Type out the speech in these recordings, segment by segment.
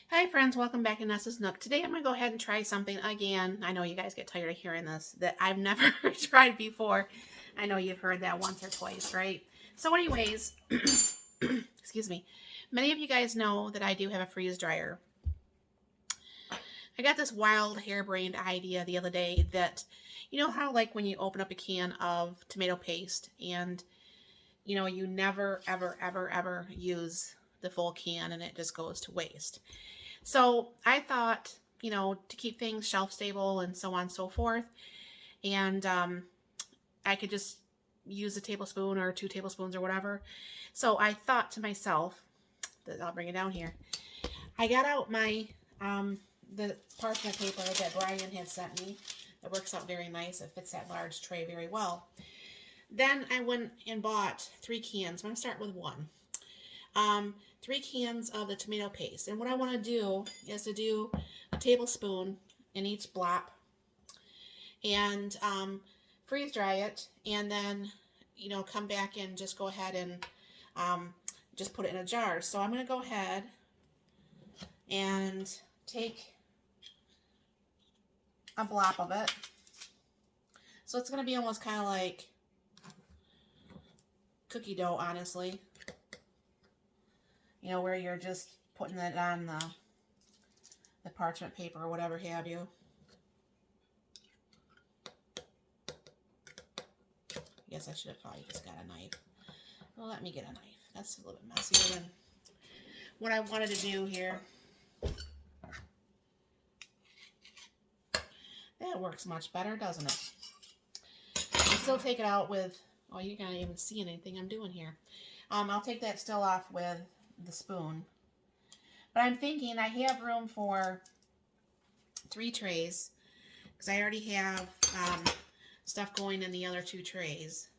Hi friends, welcome back to Nessa's Nook. Today I'm going to go ahead and try something again. I know you guys get tired of hearing this, that I've never tried before. I know you've heard that once or twice, right? So anyways, excuse me. Many of you guys know that I do have a freeze dryer. I got this wild harebrained idea the other day that, you know how like when you open up a can of tomato paste and you never ever use the full can and it just goes to waste. So I thought, to keep things shelf stable and so on and so forth, and I could just use a tablespoon or 2 tablespoons or whatever. So I thought to myself, that I'll bring it down here. I got out my the parchment paper that Brian had sent me. It works out very nice. It fits that large tray very well. Then I went and bought 3 cans. I'm going to start with one. 3 cans of the tomato paste. And what I want to do is to do a tablespoon in each block and freeze dry it, and then, come back and just go ahead and just put it in a jar. So I'm going to go ahead and take a blob of it. So it's going to be almost kind of like cookie dough, honestly. Where you're just putting it on the parchment paper or whatever have you. I guess I should have probably just got a knife. Well, let me get a knife. That's a little bit messier than what I wanted to do here. That works much better, doesn't it? I still take it out with, oh, you can't even see anything I'm doing here. I'll take that still off with the spoon. But I'm thinking I have room for 3 trays because I already have stuff going in the other 2 trays.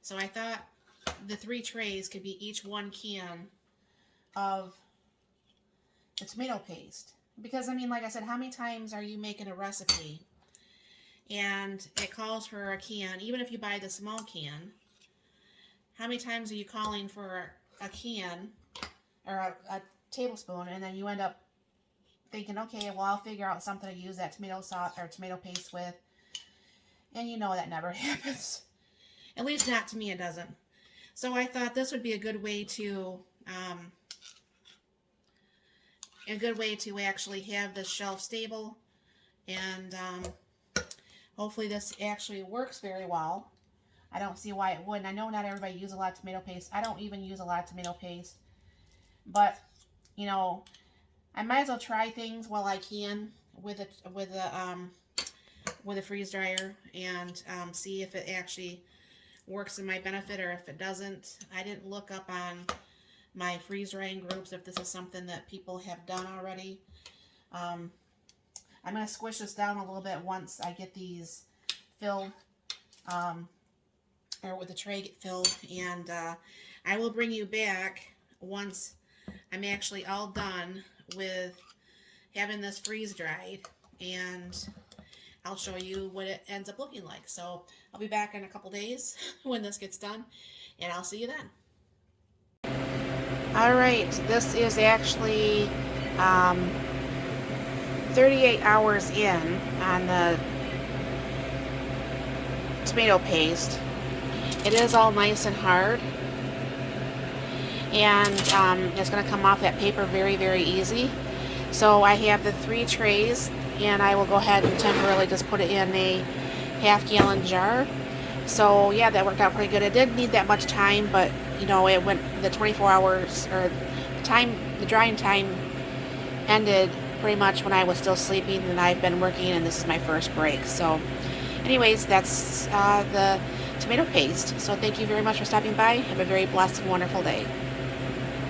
So I thought the 3 trays could be each 1 can of the tomato paste. Because, like I said, how many times are you making a recipe and it calls for a can, even if you buy the small can, how many times are you calling for a can or a tablespoon, and then you end up thinking, okay, well, I'll figure out something to use that tomato sauce or tomato paste with, and that never happens. At least not to me, it doesn't. So I thought this would be a good way to actually have this shelf stable, and hopefully this actually works very well. I don't see why it wouldn't. I know not everybody uses a lot of tomato paste. I don't even use a lot of tomato paste. But, I might as well try things while I can with a freeze dryer and see if it actually works in my benefit or if it doesn't. I didn't look up on my freeze drying groups if this is something that people have done already. I'm going to squish this down a little bit once I get these filled, or with the tray get filled, and I will bring you back once I'm actually all done with having this freeze dried, and I'll show you what it ends up looking like. So I'll be back in a couple days when this gets done, and I'll see you then. Alright, this is actually 38 hours in on the tomato paste. It is all nice and hard, and it's going to come off that paper very, very easy. So I have the 3 trays, and I will go ahead and temporarily just put it in a half-gallon jar. So yeah, that worked out pretty good. It didn't need that much time, but it went, the 24 hours, or the drying time ended pretty much when I was still sleeping, and I've been working, and this is my first break. So anyways, that's the tomato paste. So thank you very much for stopping by. Have a very blessed and wonderful day.